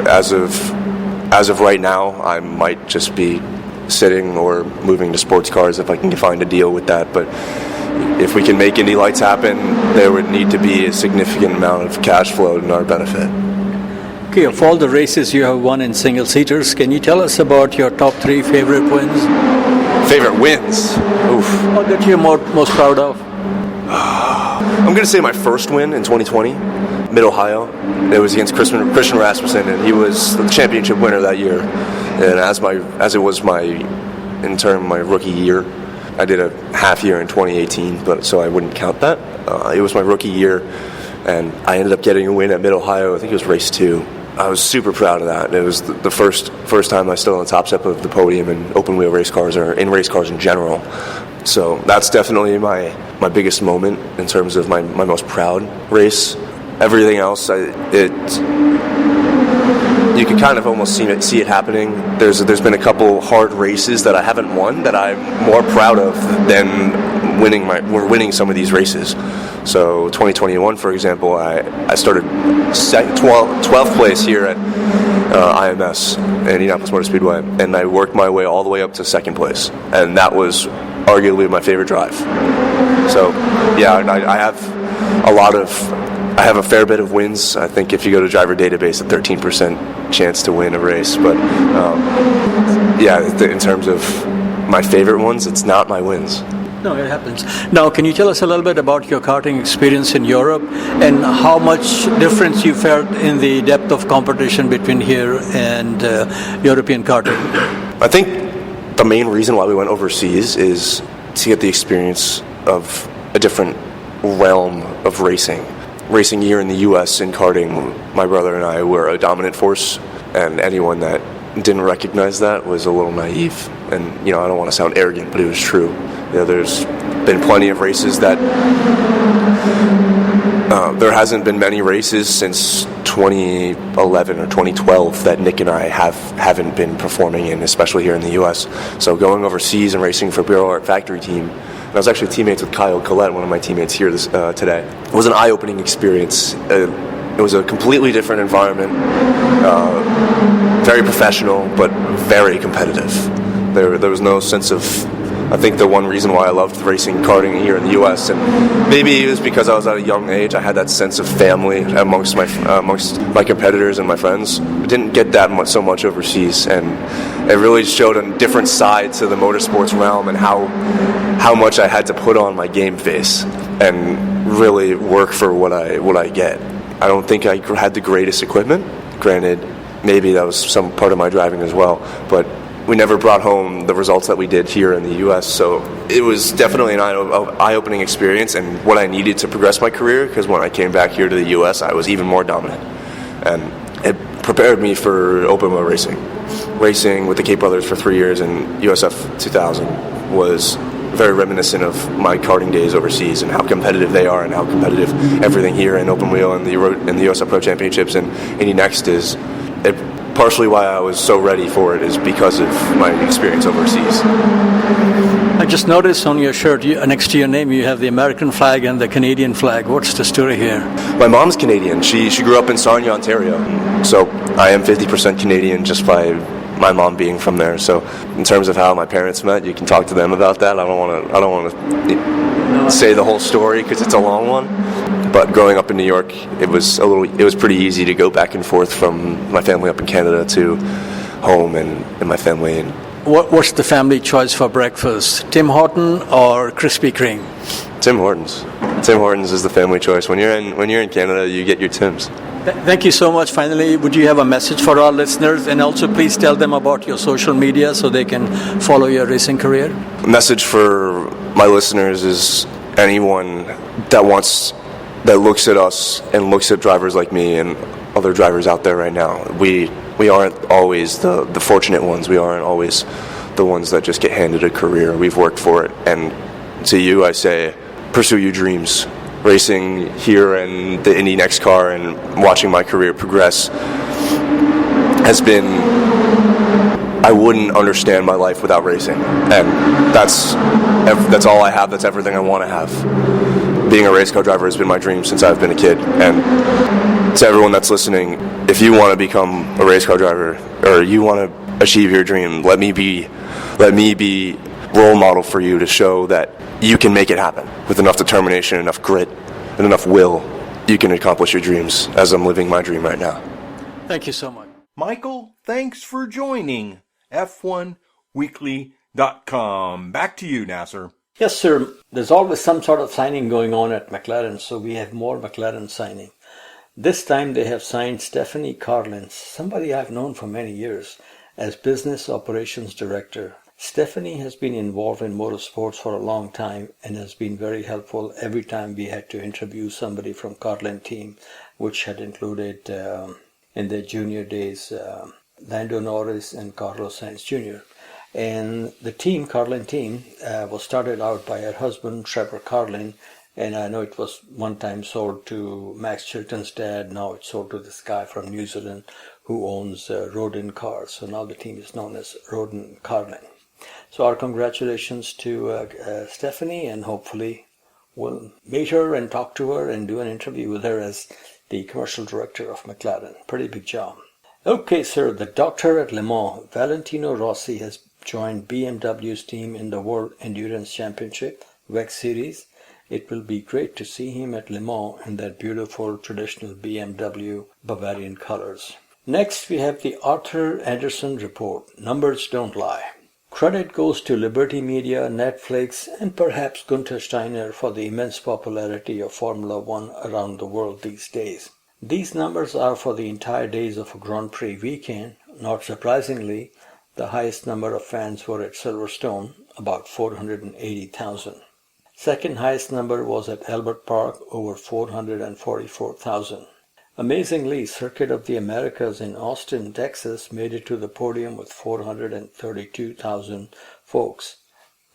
As of right now, I might just be sitting or moving to sports cars if I can find a deal with that. But if we can make Indy Lights happen, there would need to be a significant amount of cash flow in our benefit. Okay, of all the races you have won in single-seaters, can you tell us about your top 3 favorite wins? Favorite wins? Oof. What that you're most proud of? I'm going to say my first win in 2020, Mid-Ohio. It was against Christian Rasmussen, and he was the championship winner that year. And as it was my rookie year, I did a half year in 2018, but so I wouldn't count that. It was my rookie year, and I ended up getting a win at Mid-Ohio. I think it was race 2. I was super proud of that. It was the first time I stood on the top step of the podium in open wheel race cars or in race cars in general. So that's definitely my biggest moment in terms of my most proud race. Everything else, you can kind of almost see it happening. There's been a couple hard races that I haven't won that I'm more proud of than winning some of these races. So 2021, for example, I started 12th place here at IMS, Indianapolis Motor Speedway, and I worked my way all the way up to 2nd place, and that was arguably my favorite drive. So yeah, I have a fair bit of wins. I think if you go to driver database, a 13% chance to win a race. But in terms of my favorite ones, it's not my wins. No, it happens. Now, can you tell us a little bit about your karting experience in Europe and how much difference you felt in the depth of competition between here and European karting? I think the main reason why we went overseas is to get the experience of a different realm of racing. Racing here in the U.S. in karting, my brother and I were a dominant force, and anyone that didn't recognize that was a little naive. And I don't want to sound arrogant, but it was true. There's been plenty of races that there hasn't been many races since 2011 or 2012 that Nick and I haven't been performing in, especially here in the U.S. So going overseas and racing for Bureau Art Factory Team, and I was actually teammates with Kyle Collette, one of my teammates here today. It was an eye-opening experience. It was a completely different environment, very professional, but very competitive. There was no sense of, I think the one reason why I loved racing karting here in the U.S., and maybe it was because I was at a young age, I had that sense of family amongst my competitors and my friends. I didn't get that so much overseas, and it really showed a different side to the motorsports realm and how much I had to put on my game face and really work for what I get. I don't think I had the greatest equipment, Granted, maybe that was some part of my driving as well, but we never brought home the results that we did here in the U.S., so it was definitely an eye-opening experience and what I needed to progress my career, because when I came back here to the U.S., I was even more dominant. And it prepared me for open wheel racing. Racing with the Cape Brothers for 3 years in USF 2000 was very reminiscent of my karting days overseas and how competitive they are and how competitive everything here in open wheel and the USFPRO Championships and Indy Next is. Partially why I was so ready for it is because of my experience overseas. I just noticed on your shirt, next to your name, you have the American flag and the Canadian flag. What's the story here? My mom's Canadian. She grew up in Sarnia, Ontario. So I am 50% Canadian just by my mom being from there. So in terms of how my parents met, you can talk to them about that. I don't want to say the whole story because it's a long one. But growing up in New York, it was pretty easy to go back and forth from my family up in Canada to home and my family. What's the family choice for breakfast? Tim Horton or Krispy Kreme? Tim Hortons. Tim Hortons is the family choice. When you're in Canada, you get your Tims. Thank you so much. Finally, would you have a message for our listeners? And also please tell them about your social media so they can follow your racing career. A message for my listeners is anyone that looks at us and looks at drivers like me and other drivers out there right now. We aren't always the fortunate ones. We aren't always the ones that just get handed a career. We've worked for it. And to you, I say, pursue your dreams. Racing here in the Indy Next car and watching my career progress has been, I wouldn't understand my life without racing. And that's all I have. That's everything I want to have. Being a race car driver has been my dream since I've been a kid. And to everyone that's listening, if you want to become a race car driver or you want to achieve your dream, let me be role model for you to show that you can make it happen. With enough determination, enough grit, and enough will, you can accomplish your dreams as I'm living my dream right now. Thank you so much. Michael, thanks for joining F1Weekly.com. Back to you, NASIR. Yes, sir. There's always some sort of signing going on at McLaren, so we have more McLaren signing. This time they have signed Stephanie Carlin, somebody I've known for many years, as Business Operations Director. Stephanie has been involved in motorsports for a long time and has been very helpful every time we had to interview somebody from Carlin team, which had included in their junior days Lando Norris and Carlos Sainz Jr. And the team, Carlin team, was started out by her husband, Trevor Carlin, and I know it was one time sold to Max Chilton's dad. Now it's sold to this guy from New Zealand who owns Rodin Cars. So now the team is known as Rodin Carlin. So our congratulations to Stephanie, and hopefully we'll meet her and talk to her and do an interview with her as the commercial director of McLaren. Pretty big job. Okay, sir, the doctor at Le Mans, Valentino Rossi, has joined BMW's team in the World Endurance Championship, WEC Series. It will be great to see him at Le Mans in that beautiful traditional BMW Bavarian colors. Next, we have the Arthur Anderson report. Numbers don't lie. Credit goes to Liberty Media, Netflix, and perhaps Gunther Steiner for the immense popularity of Formula One around the world these days. These numbers are for the entire days of a Grand Prix weekend. Not surprisingly, the highest number of fans were at Silverstone, about 480,000. Second highest number was at Albert Park, over 444,000. Amazingly, Circuit of the Americas in Austin, Texas made it to the podium with 432,000 folks,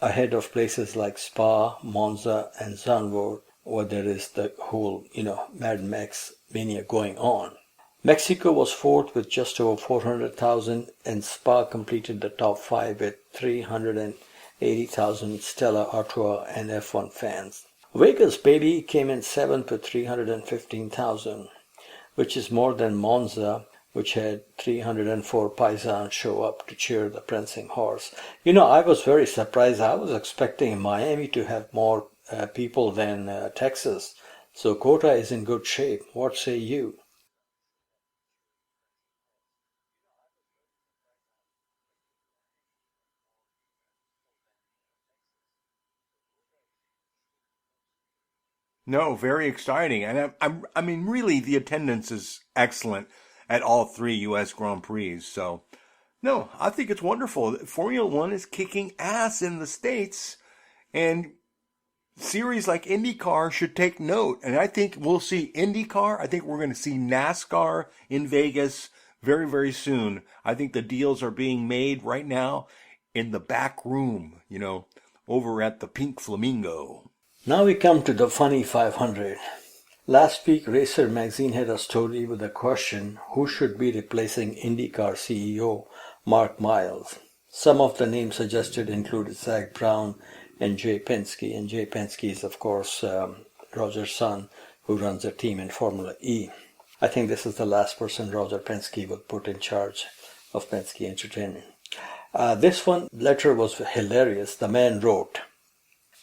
ahead of places like Spa, Monza, and Zandvoort, where there is the whole, Mad Max mania going on. Mexico was fourth with just over 400,000, and Spa completed the top five with 380,000 Stella Artois and F1 fans. Vegas, baby, came in seventh with 315,000. Which is more than Monza, which had 304 paisans show up to cheer the prancing horse. I was very surprised. I was expecting Miami to have more people than Texas. So COTA is in good shape. What say you? No, very exciting. And I mean, really, the attendance is excellent. at all 3 U.S. Grand Prix. So, no, I think it's wonderful. Formula One is kicking ass in the States, and series like IndyCar should take note. And I think we'll see IndyCar. I think we're going to see NASCAR in Vegas very, very soon. I think the deals are being made right now in the back room, over at the Pink Flamingo. Now we come to the funny 500. Last week, Racer magazine had a story with a question, who should be replacing IndyCar CEO Mark Miles? Some of the names suggested included Zach Brown and Jay Penske. And Jay Penske is, of course, Roger's son, who runs a team in Formula E. I think this is the last person Roger Penske will put in charge of Penske Entertainment. This one letter was hilarious. The man wrote,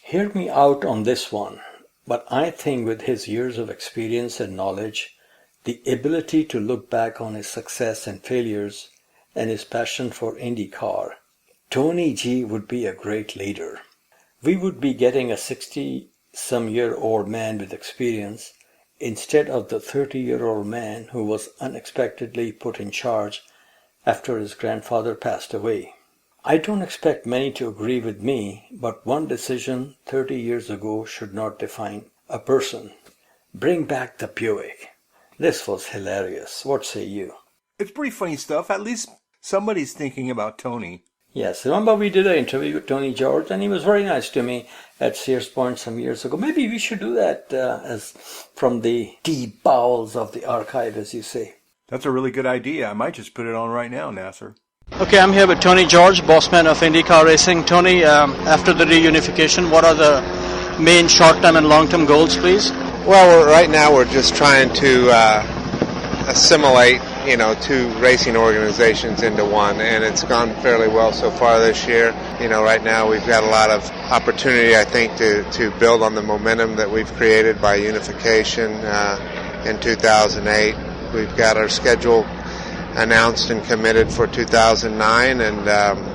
"Hear me out on this one, but I think with his years of experience and knowledge, the ability to look back on his success and failures, and his passion for IndyCar, Tony G would be a great leader. We would be getting a 60-some-year-old man with experience instead of the 30-year-old man who was unexpectedly put in charge after his grandfather passed away. I don't expect many to agree with me, but one decision 30 years ago should not define a person. Bring back the Buick." This was hilarious. What say you? It's pretty funny stuff. At least somebody's thinking about Tony. Yes, remember we did an interview with Tony George, and he was very nice to me at Sears Point some years ago. Maybe we should do that as from the deep bowels of the archive, as you say. That's a really good idea. I might just put it on right now, Nasser. Okay, I'm here with Tony George, bossman of IndyCar Racing. Tony, after the reunification, what are the main short-term and long-term goals, please? Well, right now we're just trying to assimilate, two racing organizations into one, and it's gone fairly well so far this year. Right now we've got a lot of opportunity, I think, to build on the momentum that we've created by unification in 2008. We've got our schedule announced and committed for 2009, and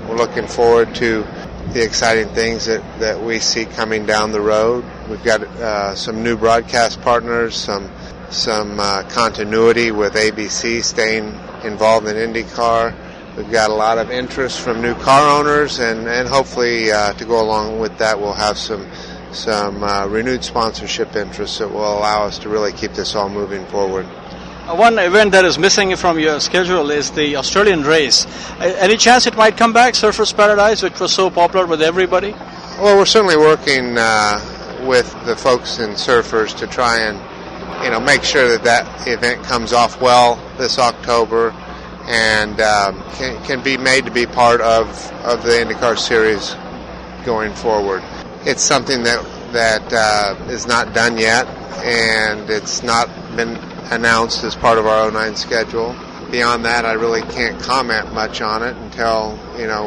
we're looking forward to the exciting things that we see coming down the road. We've got some new broadcast partners, some continuity with ABC staying involved in IndyCar. We've got a lot of interest from new car owners, and hopefully to go along with that we'll have some renewed sponsorship interests that will allow us to really keep this all moving forward. One event that is missing from your schedule is the Australian race. Any chance it might come back, Surfers Paradise, which was so popular with everybody? Well, we're certainly working with the folks in Surfers to try and make sure that event comes off well this October and can be made to be part of the IndyCar series going forward. It's something that is not done yet, and it's not been announced as part of our 09 schedule. Beyond that, I really can't comment much on it until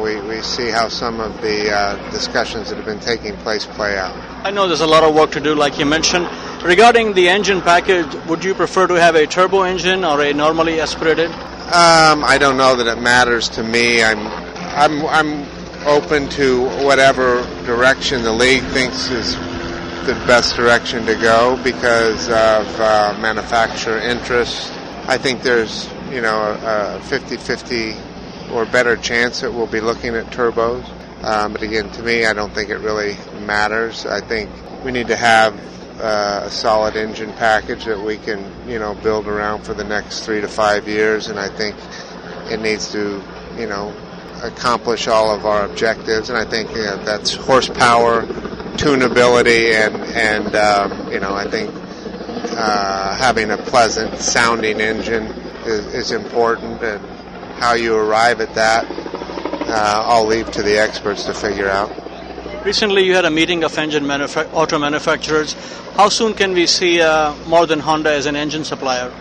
we see how some of the discussions that have been taking place play out. I know there's a lot of work to do, like you mentioned. Regarding the engine package, would you prefer to have a turbo engine or a normally aspirated? I don't know that it matters to me. I'm open to whatever direction the league thinks is the best direction to go because of manufacturer interest. I think there's a 50-50 or better chance that we'll be looking at turbos. But again, to me, I don't think it really matters. I think we need to have a solid engine package that we can, build around for the next 3 to 5 years, and I think it needs to, accomplish all of our objectives. And I think that's horsepower, tunability, and I think having a pleasant sounding engine is important, and how you arrive at that, I'll leave to the experts to figure out. Recently you had a meeting of auto manufacturers. How soon can we see more than Honda as an engine supplier?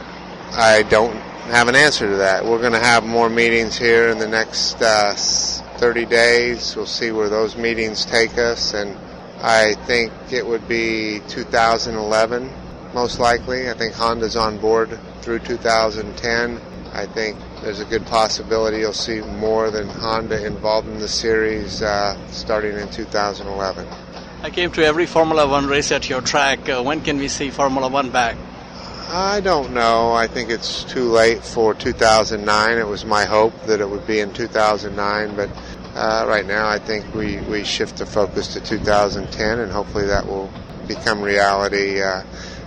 I don't have an answer to that. We're going to have more meetings here in the next 30 days. We'll see where those meetings take us, and I think it would be 2011 most likely. I think Honda's on board through 2010. I think there's a good possibility you'll see more than Honda involved in the series starting in 2011. I came to every Formula One race at your track. When can we see Formula One back? I don't know. I think it's too late for 2009. It was my hope that it would be in 2009, but right now I think we shift the focus to 2010, and hopefully that will become reality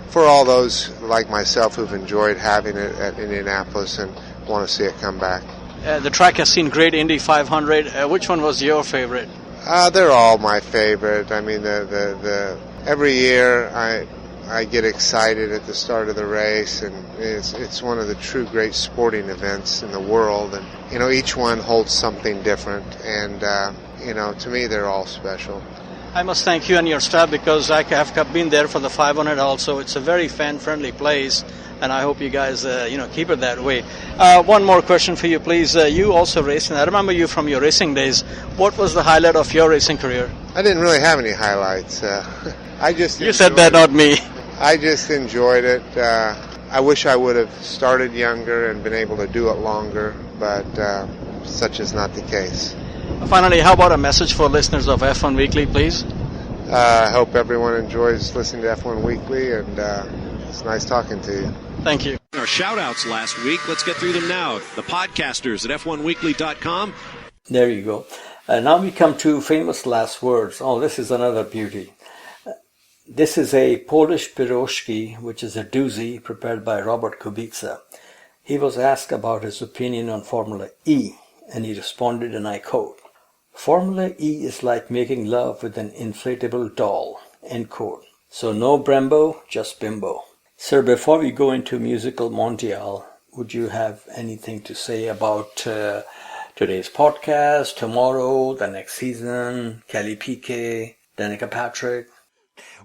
for all those like myself who've enjoyed having it at Indianapolis and want to see it come back. The track has seen great Indy 500. Which one was your favorite? They're all my favorite. I mean, every year I get excited at the start of the race, and it's one of the true great sporting events in the world. And each one holds something different, and to me they're all special. I must thank you and your staff, because I have been there for the 500 also. It's a very fan-friendly place, and I hope you guys keep it that way. One more question for you, please. You also raced, and I remember you from your racing days. What was the highlight of your racing career? I didn't really have any highlights. You said that, not me. I just enjoyed it. I wish I would have started younger and been able to do it longer, but such is not the case. Finally, how about a message for listeners of F1 Weekly, please? I hope everyone enjoys listening to F1 Weekly, and it's nice talking to you. Thank you. Our shout-outs last week, let's get through them now. The podcasters at F1Weekly.com. There you go. Now we come to famous last words. Oh, this is another beauty. This is a Polish pierogi, which is a doozy prepared by Robert Kubica. He was asked about his opinion on Formula E, and he responded, and I quote, "Formula E is like making love with an inflatable doll," end quote. So no Brembo, just bimbo. Sir, before we go into musical Mondial, would you have anything to say about today's podcast, tomorrow, the next season, Kelly Piquet, Danica Patrick?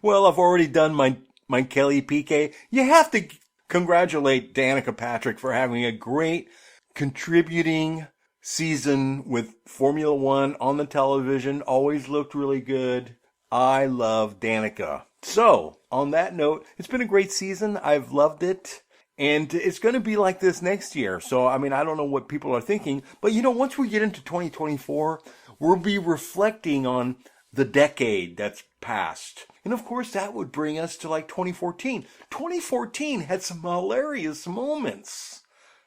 Well, I've already done my Kelly Piquet. You have to congratulate Danica Patrick for having a great contributing season with Formula One on the television. Always looked really good. I love Danica. So, on that note, it's been a great season. I've loved it. And it's going to be like this next year. So, I mean, I don't know what people are thinking. But, once we get into 2024, we'll be reflecting on the decade that's passed. And of course, that would bring us to like 2014. 2014 had some hilarious moments.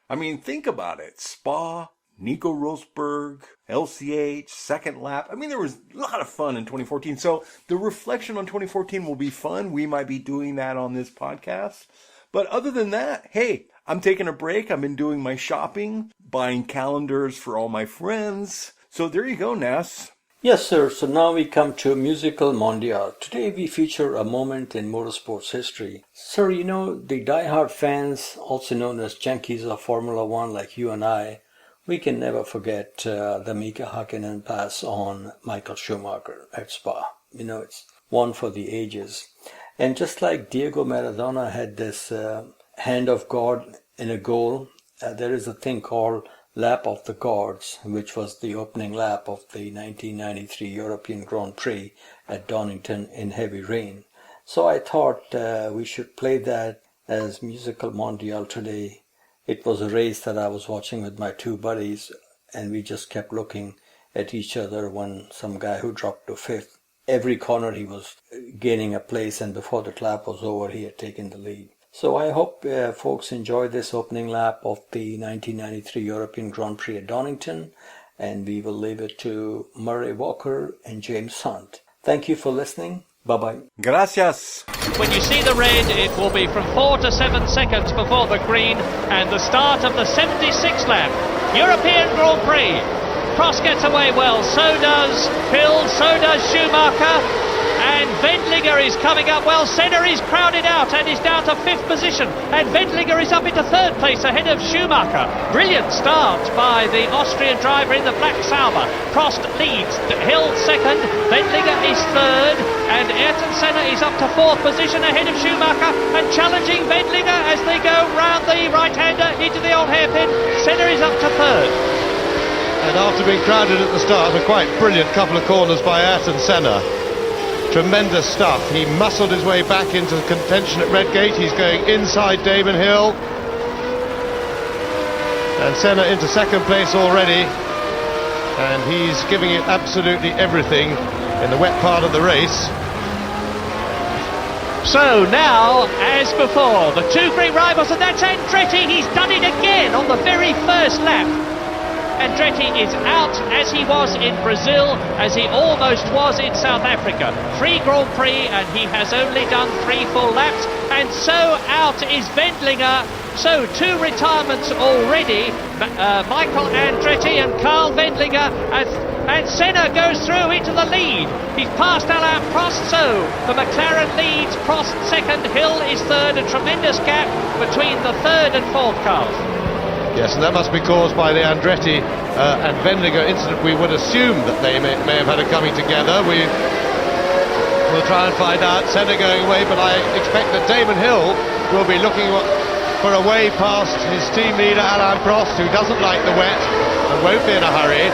I mean, think about it. Spa, Nico Rosberg, LCH, second lap. I mean, there was a lot of fun in 2014. So the reflection on 2014 will be fun. We might be doing that on this podcast. But other than that, hey, I'm taking a break. I've been doing my shopping, buying calendars for all my friends. So there you go, Nas. Yes, sir. So now we come to musical Mondial. Today we feature a moment in motorsports history. Sir, the diehard fans, also known as junkies of Formula One like you and I, we can never forget the Mika Hakkinen pass on Michael Schumacher at Spa. It's one for the ages. And just like Diego Maradona had this hand of God in a goal, there is a thing called Lap of the Gods, which was the opening lap of the 1993 European Grand Prix at Donington in heavy rain. So I thought we should play that as musical Mondial today. It was a race that I was watching with my two buddies, and we just kept looking at each other when some guy who dropped to fifth. Every corner he was gaining a place, and before the lap was over, he had taken the lead. So I hope folks enjoy this opening lap of the 1993 European Grand Prix at Donington, and we will leave it to Murray Walker and James Hunt. Thank you for listening. Bye-bye. Gracias. When you see the red, it will be from 4 to 7 seconds before the green, and the start of the 76th lap. European Grand Prix. Prost gets away well, so does Hill, so does Schumacher. And Wendlinger is coming up well. Senna is crowded out and is down to 5th position. And Wendlinger is up into 3rd place ahead of Schumacher. Brilliant start by the Austrian driver in the black Sauber. Prost leads, Hill 2nd, Wendlinger is 3rd, and Ayrton Senna is up to 4th position ahead of Schumacher and challenging Wendlinger as they go round the right-hander into the old hairpin. Senna is up to 3rd. And after being crowded at the start, a quite brilliant couple of corners by Ayrton Senna. Tremendous stuff. He muscled his way back into contention at Redgate. He's going inside Damon Hill. And Senna into 2nd place already. And he's giving it absolutely everything in the wet part of the race. So now, as before, the two great rivals, and that's Andretti. He's done it again on the very first lap. Andretti is out as he was in Brazil, as he almost was in South Africa. 3 Grand Prix and he has only done 3 full laps, and so out is Wendlinger. So 2 retirements already, Michael Andretti and Carl Wendlinger, and Senna goes through into the lead. He's passed Alain Prost, so the McLaren leads, Prost second, Hill is third, a tremendous gap between the third and fourth cars. Yes, and that must be caused by the Andretti and Wendlinger incident. We would assume that they may have had a coming together. We'll try and find out. Senna going away, but I expect that Damon Hill will be looking for a way past his team leader Alain Prost, who doesn't like the wet and won't be in a hurry.